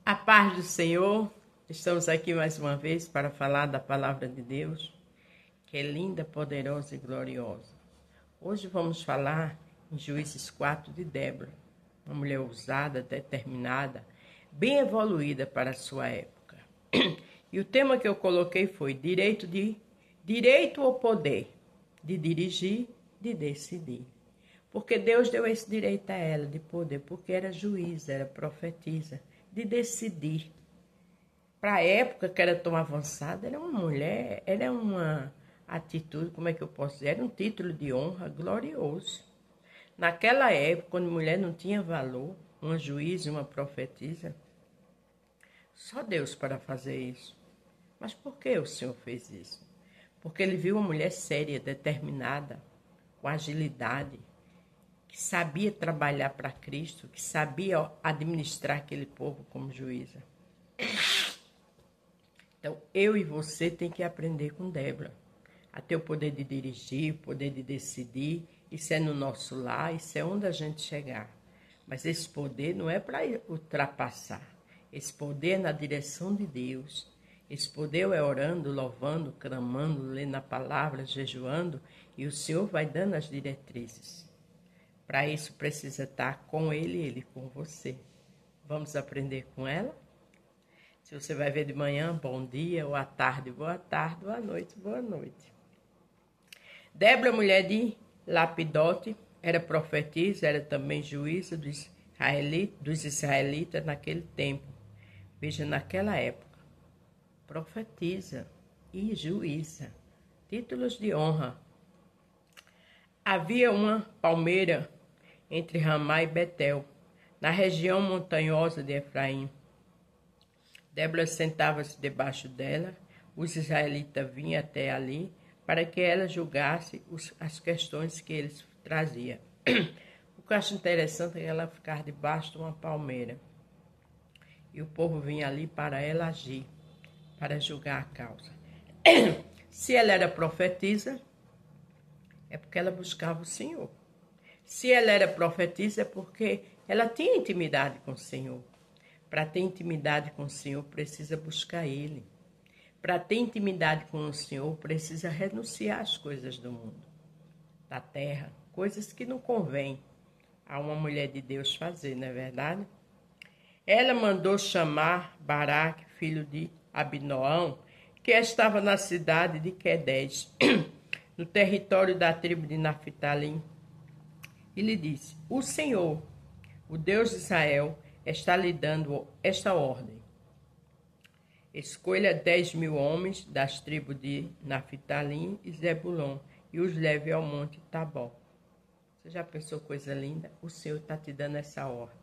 A paz do Senhor, estamos aqui mais uma vez para falar da palavra de Deus, que é linda, poderosa e gloriosa. Hoje vamos falar em Juízes 4 de Débora, uma mulher ousada, determinada, bem evoluída para a sua época. E o tema que eu coloquei foi direito ou poder de dirigir, de decidir. Porque Deus deu esse direito a ela de poder, porque era juíza, era profetisa, de decidir. Para a época que era tão avançada, era uma mulher, era uma atitude, como é que eu posso dizer? Era um título de honra glorioso. Naquela época, quando a mulher não tinha valor, uma juíza, uma profetisa, só Deus para fazer isso. Mas por que o Senhor fez isso? Porque ele viu uma mulher séria, determinada, com agilidade, que sabia trabalhar para Cristo, que sabia administrar aquele povo como juíza. Então, eu e você tem que aprender com Débora a ter o poder de dirigir, o poder de decidir. Isso é no nosso lar, isso é onde a gente chegar. Mas esse poder não é para ultrapassar. Esse poder é na direção de Deus. Esse poder é orando, louvando, clamando, lendo a palavra, jejuando, e o Senhor vai dando as diretrizes. Para isso precisa estar com Ele e Ele com você. Vamos aprender com ela? Se você vai ver de manhã, bom dia, ou à tarde, boa tarde, ou à noite, boa noite. Débora, mulher de Lapidote, era profetisa, era também juíza dos israelitas naquele tempo. Veja, naquela época, profetisa e juíza, títulos de honra. Havia uma palmeira entre Ramá e Betel, na região montanhosa de Efraim. Débora sentava-se debaixo dela, os israelitas vinham até ali para que ela julgasse as questões que eles traziam. O que eu acho interessante é que ela ficava debaixo de uma palmeira. E o povo vinha ali para ela agir, para julgar a causa. Se ela era profetisa, é porque ela buscava o Senhor. Se ela era profetisa, é porque ela tinha intimidade com o Senhor. Para ter intimidade com o Senhor, precisa buscar Ele. Para ter intimidade com o Senhor, precisa renunciar às coisas do mundo, da terra, coisas que não convém a uma mulher de Deus fazer, não é verdade? Ela mandou chamar Baraque, filho de Abinoão, que estava na cidade de Quedes, no território da tribo de Naphtali, e lhe disse: o Senhor, o Deus de Israel, está lhe dando esta ordem. Escolha 10.000 homens das tribos de Naphtali e Zebulon e os leve ao monte Tabor. Você já pensou coisa linda? O Senhor está te dando essa ordem.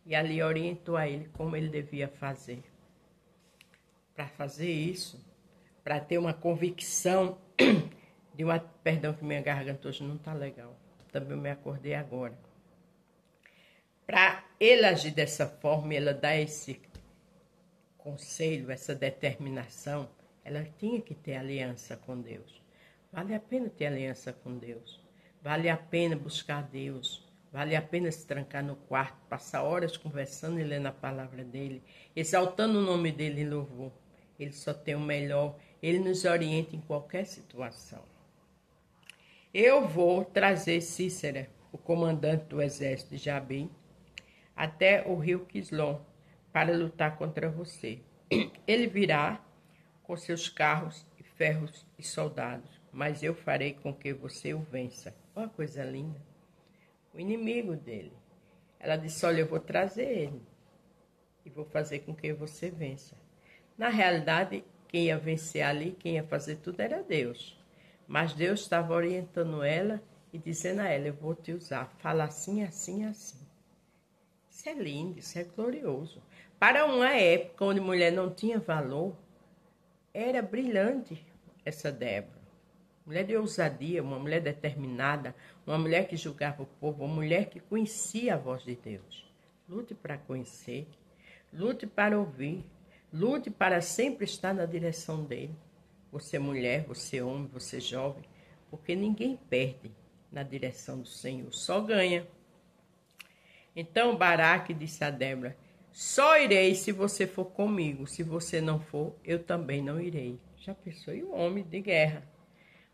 E ali orientou a ele como ele devia fazer. Para fazer isso, para ter uma convicção de uma... Perdão que minha garganta hoje não está legal. Também me acordei agora. Para ele agir dessa forma, ela dá esse conselho, essa determinação, ela tinha que ter aliança com Deus. Vale a pena ter aliança com Deus. Vale a pena buscar Deus. Vale a pena se trancar no quarto, passar horas conversando e lendo a palavra dele, exaltando o nome dele em louvor. Ele só tem o melhor. Ele nos orienta em qualquer situação. Eu vou trazer Cícera, o comandante do exército de Jabim, até o rio Quislon, para lutar contra você. Ele virá com seus carros e ferros e soldados, mas eu farei com que você o vença. Olha que coisa linda. O inimigo dele. Ela disse: olha, eu vou trazer ele e vou fazer com que você vença. Na realidade, quem ia vencer ali, quem ia fazer tudo era Deus. Mas Deus estava orientando ela e dizendo a ela: eu vou te usar. Fala assim, assim, assim. Isso é lindo, isso é glorioso. Para uma época onde mulher não tinha valor, era brilhante essa Débora. Mulher de ousadia, uma mulher determinada, uma mulher que julgava o povo, uma mulher que conhecia a voz de Deus. Lute para conhecer, lute para ouvir, lute para sempre estar na direção dele. Você mulher, você homem, você jovem, porque ninguém perde na direção do Senhor, só ganha. Então Baraque disse a Débora: Só irei se você for comigo. Se você não for, eu também não irei. Já pensou? E o homem de guerra?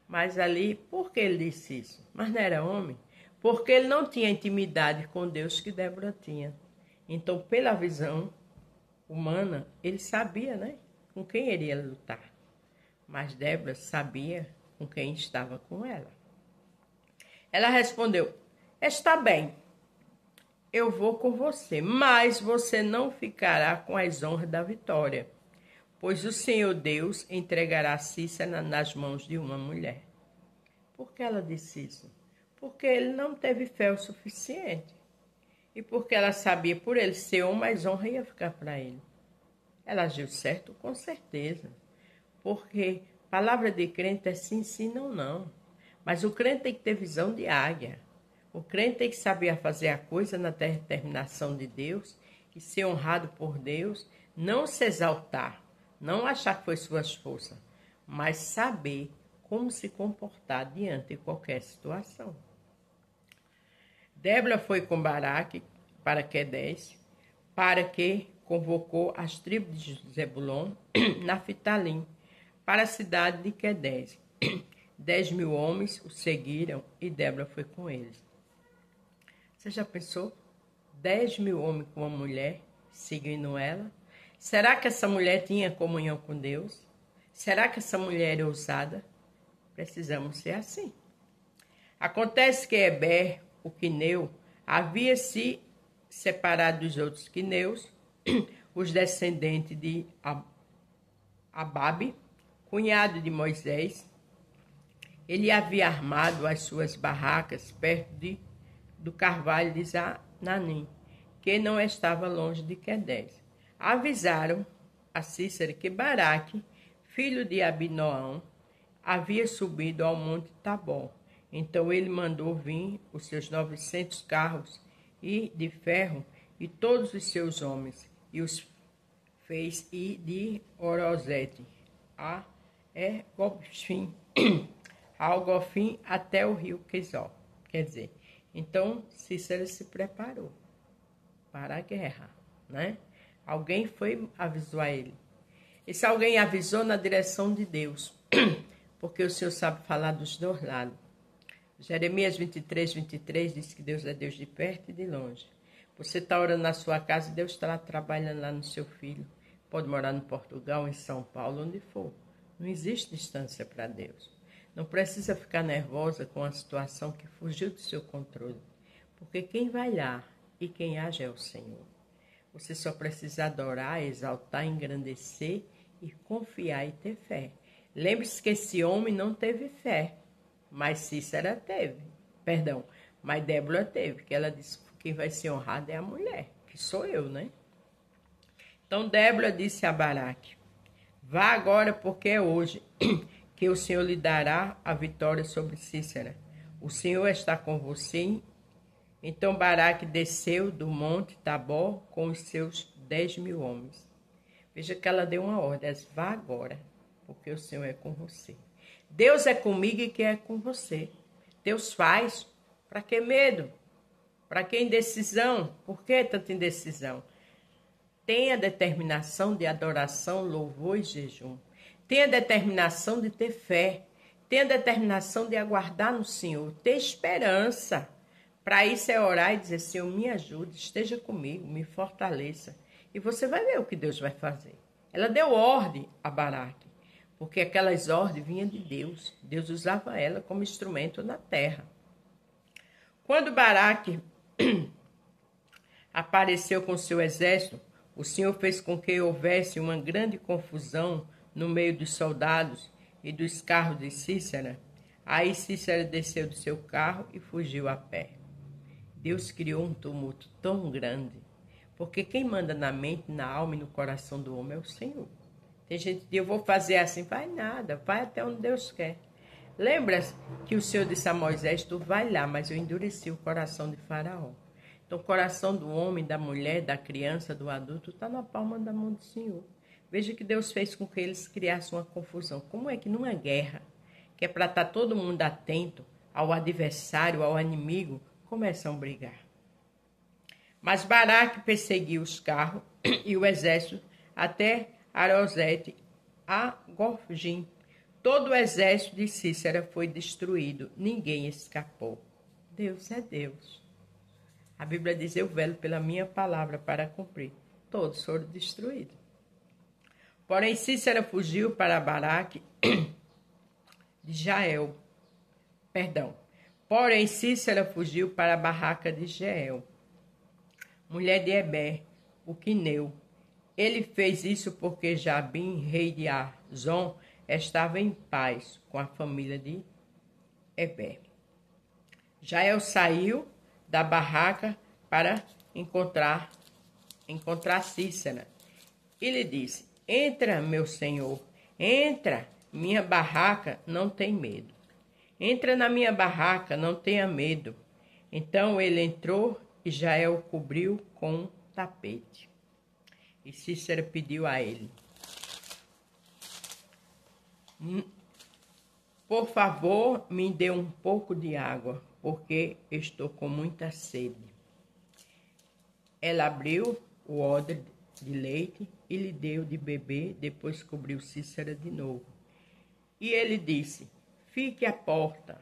Mas ali, por que ele disse isso? Mas não era homem? Porque ele não tinha intimidade com Deus que Débora tinha. Então, pela visão humana, ele sabia, né? Com quem iria lutar. Mas Débora sabia com quem estava com ela. Ela respondeu: está bem, eu vou com você, mas você não ficará com as honras da vitória, pois o Senhor Deus entregará Cícera nas mãos de uma mulher. Por que ela disse isso? Porque ele não teve fé o suficiente. E porque ela sabia, por ele ser homem, mais honra ia ficar para ele. Ela agiu certo? Com certeza. Porque palavra de crente é sim, sim, não, não. Mas o crente tem que ter visão de águia. O crente tem que saber fazer a coisa na determinação de Deus e ser honrado por Deus, não se exaltar, não achar que foi suas forças, mas saber como se comportar diante de qualquer situação. Débora foi com Baraque para Quedes, para que convocou as tribos de Zebulon, Naftali, para a cidade de Quedes. 10.000 homens o seguiram e Débora foi com eles. Você já pensou? 10.000 homens com uma mulher seguindo ela? Será que essa mulher tinha comunhão com Deus? Será que essa mulher é ousada? Precisamos ser assim. Acontece que Heber, o quineu, havia se separado dos outros quineus, os descendentes de Ababe, cunhado de Moisés. Ele havia armado as suas barracas perto do carvalho de Zananim, que não estava longe de Quedes. Avisaram a Cícera que Baraque, filho de Abinoão, havia subido ao monte Tabor. Então ele mandou vir os seus 900 carros de ferro e todos os seus homens, e os fez ir de Orozete a Golfim até o rio Quizó. Quer dizer, então Cícera se preparou para a guerra, né? Alguém avisou a ele. Esse alguém avisou na direção de Deus, porque o Senhor sabe falar dos dois lados. Jeremias 23 diz que Deus é Deus de perto e de longe. Você está orando na sua casa e Deus está lá trabalhando lá no seu filho. Pode morar no Portugal, em São Paulo, onde for. Não existe distância para Deus. Não precisa ficar nervosa com a situação que fugiu do seu controle. Porque quem vai lá e quem age é o Senhor. Você só precisa adorar, exaltar, engrandecer e confiar e ter fé. Lembre-se que esse homem não teve fé, mas Cícera teve. Mas Débora teve, que ela disse que quem vai ser honrado é a mulher, que sou eu, né? Então Débora disse a Baraque: vá agora, porque é hoje que o Senhor lhe dará a vitória sobre Cícera. O Senhor está com você. Então Baraque desceu do monte Tabor com os seus 10.000 homens. Veja que ela deu uma ordem: vá agora, porque o Senhor é com você. Deus é comigo e que é com você. Deus faz. Para que medo? Para que indecisão? Por que tanta indecisão? Tenha determinação de adoração, louvor e jejum. Tenha determinação de ter fé. Tenha determinação de aguardar no Senhor. Ter esperança. Para isso é orar e dizer: Senhor, me ajude, esteja comigo, me fortaleça. E você vai ver o que Deus vai fazer. Ela deu ordem a Baraque, porque aquelas ordens vinham de Deus. Deus usava ela como instrumento na terra. Quando Baraque apareceu com seu exército, o Senhor fez com que houvesse uma grande confusão no meio dos soldados e dos carros de Cícera. Aí Cícera desceu do seu carro e fugiu a pé. Deus criou um tumulto tão grande, porque quem manda na mente, na alma e no coração do homem é o Senhor. Tem gente que diz: eu vou fazer assim. Vai nada, vai até onde Deus quer. Lembra que o Senhor disse a Moisés: tu vai lá, mas eu endureci o coração de Faraó. Então o coração do homem, da mulher, da criança, do adulto está na palma da mão do Senhor. Veja que Deus fez com que eles criassem uma confusão. Como é que numa guerra, que é para estar todo mundo atento ao adversário, ao inimigo, começam a brigar? Mas Baraque perseguiu os carros e o exército até Arosete a Gorgim. Todo o exército de Cícera foi destruído, ninguém escapou. Deus é Deus. A Bíblia diz, eu velo pela minha palavra para cumprir. Todos foram destruídos. Porém, Cícera fugiu para Baraque de Jael. Porém, Cícera fugiu para a barraca de Jael, mulher de Eber, o quineu. Ele fez isso porque Jabim, rei de Arzon, estava em paz com a família de Eber. Jael saiu da barraca para encontrar Cícera. E lhe disse, entra, meu senhor, entra, minha barraca não tem medo. Entra na minha barraca, não tenha medo. Então ele entrou e Jael o cobriu com um tapete. E Cícera pediu a ele, por favor, me dê um pouco de água, porque estou com muita sede. Ela abriu o odre de leite e lhe deu de beber, depois cobriu Cícera de novo. E ele disse, fique à porta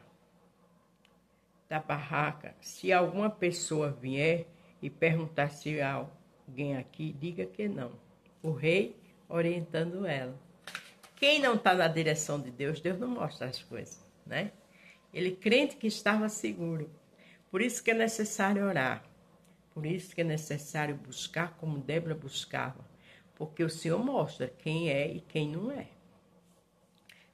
da barraca. Se alguma pessoa vier e perguntar se há alguém aqui, diga que não. O rei orientando ela. Quem não está na direção de Deus, Deus não mostra as coisas, né? Ele crente que estava seguro. Por isso que é necessário orar. Por isso que é necessário buscar como Débora buscava. Porque o Senhor mostra quem é e quem não é.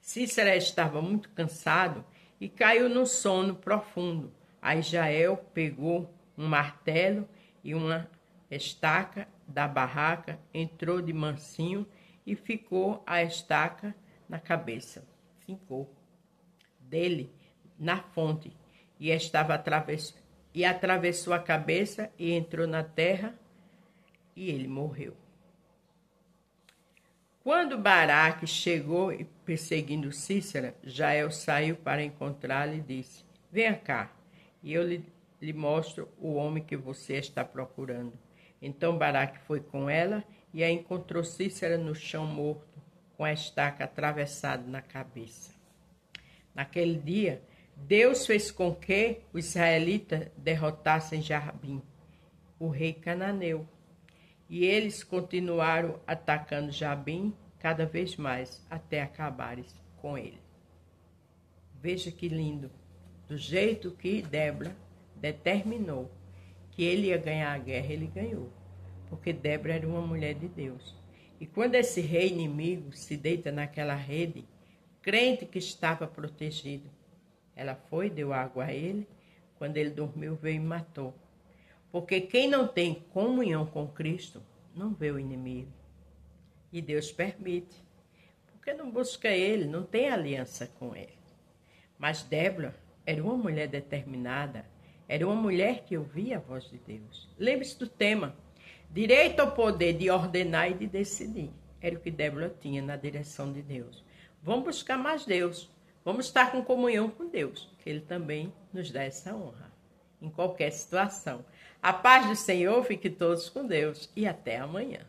Cícera estava muito cansado e caiu no sono profundo. Aí Jael pegou um martelo e uma estaca da barraca, entrou de mansinho e ficou a estaca na cabeça. Ficou dele na fonte e atravessou a cabeça e entrou na terra e ele morreu. Quando Baraque chegou perseguindo Cícera, Jael saiu para encontrá-la e disse, venha cá, e eu lhe mostro o homem que você está procurando. Então Baraque foi com ela e a encontrou Cícera no chão morto, com a estaca atravessada na cabeça. Naquele dia, Deus fez com que os israelitas derrotassem Jabim, o rei cananeu. E eles continuaram atacando Jabim cada vez mais, até acabarem com ele. Veja que lindo. Do jeito que Débora determinou que ele ia ganhar a guerra, ele ganhou. Porque Débora era uma mulher de Deus. E quando esse rei inimigo se deita naquela rede, crente que estava protegido, ela foi, deu água a ele, quando ele dormiu, veio e matou. Porque quem não tem comunhão com Cristo, não vê o inimigo. E Deus permite. Porque não busca ele, não tem aliança com ele. Mas Débora era uma mulher determinada, era uma mulher que ouvia a voz de Deus. Lembre-se do tema, direito ao poder de ordenar e de decidir. Era o que Débora tinha na direção de Deus. Vamos buscar mais Deus. Vamos estar com comunhão com Deus, que Ele também nos dá essa honra, em qualquer situação. A paz do Senhor, fique todos com Deus e até amanhã.